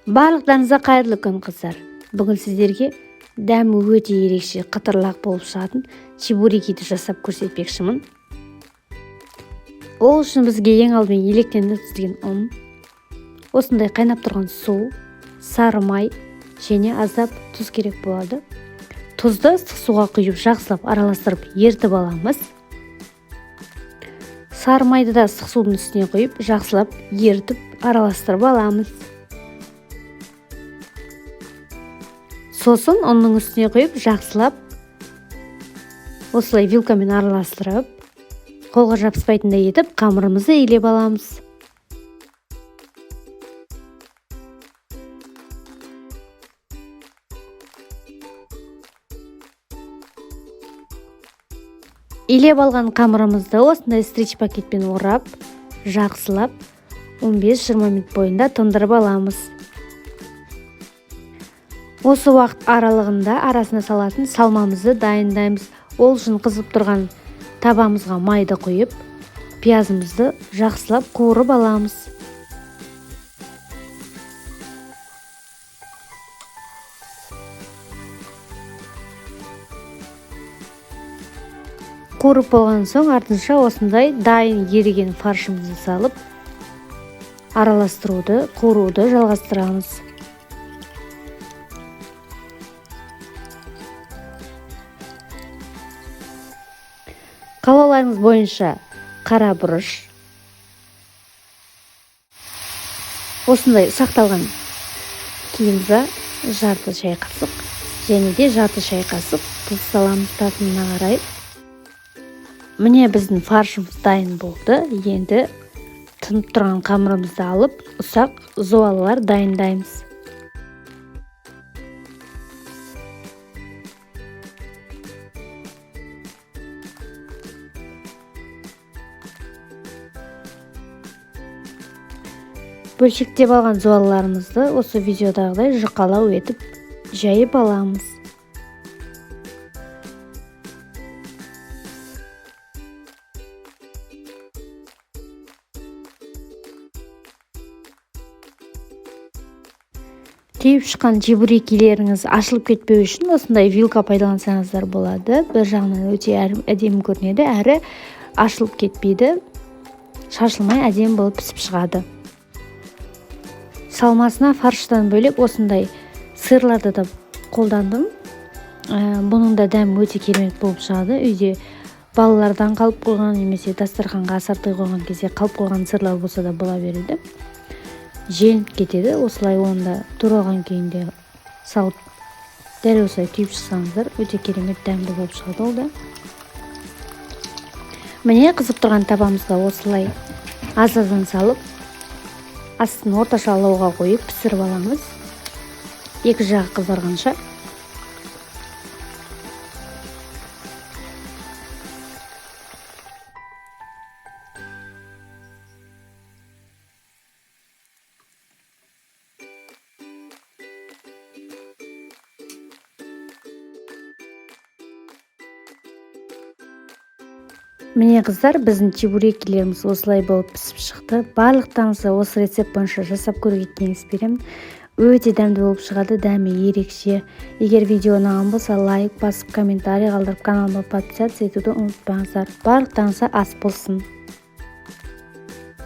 Барлықтарыңызға қайырлы күн қыздар. Бүгін сіздерге дәмі өте ерекше қытырлақ болып шығатын чебурекиді жасап көрсетпекшімін. Ол үшін бізге ең алдымен електен өткізілген ұн, осындай қайнап тұрған су, сары май және аздап тұз керек болады. Тұзды ыстық суға құйып жақсылап араластырып ертіп аламыз. Сары майды да ыстық судың үстіне құйып жақсылап ертіп араластырып аламыз. Сосын ұнның үстіне құйып жақсылап осылай вилкамен араластырып, қолға жабыспайтындай етіп қамырымызды илеп аламыз. Илеп алған қамырымызды осындай стрич пакетпен орап, жақсылап 15-20 минут бойында тоңдырып аламыз. Осы уақыт аралығында арасына салатын салмамызды дайындаймыз. Ол үшін қызып тұрған табамызға майды құйып, пиязымызды жақсылап қуырып аламыз. Қуырып болған соң артынша осындай дайын еріген фаршымызды салып, араластыруды, қуыруды жалғастырамыз. Қалауларыңыз бойынша қара бұрыш, осындай сақталған киімге жарты шай қасық және де жарты шай қасық тұз саламыз татымына қарай. Міне біздің фаршымыз дайын болды. Енді тынып тұрған қамырымызды алып, ұсақ зуалылар дайындаймыз. Бөлшектеп алған зуалыларымызды осы видеодағыдай жұқалау етіп жайып аламыз. Күйіп шыққан чебурекилеріңіз ашылып кетпеу үшін осындай вилка пайдалансаңыздар болады. Бір жағынан өте әдемі көрінеді, әрі ашылып кетпейді, шашылмай әдемі болып пісіп шығады. Салмасына фарштан бөлек осындай сырларды да қолдандым. Бұның да дәмі өте керемет болып шығады. Үйде балалардан қалып қойған немесе дастарханға асартай қойған кезде қалып қойған сырлар болса да бола береді. Желініп кетеді. Осылай онда туралған күйінде салып дәл осылай түйіп шықсаңыздар, өте керемет дәмді болып шығады ол да. Міне қызып тұрған табамызға осылай аз-аздан салып, астын орташа алауға қойып пісіріп аламыз. Екі жағы қызарғанша. Міне қыздар, біздің чебурекилеріміз осылай болып пісіп шықты. Барлықтарыңызға осы рецепт бойынша жасап көруге кеңес беремін. Өте дәмді болып шығады, дәмі ерекше. Егер видео ұнаған болса, лайк басып, комментарий қалдырып, каналыма подписаться етуді ұмытпаңыздар. Барлықтарыңызға ас болсын.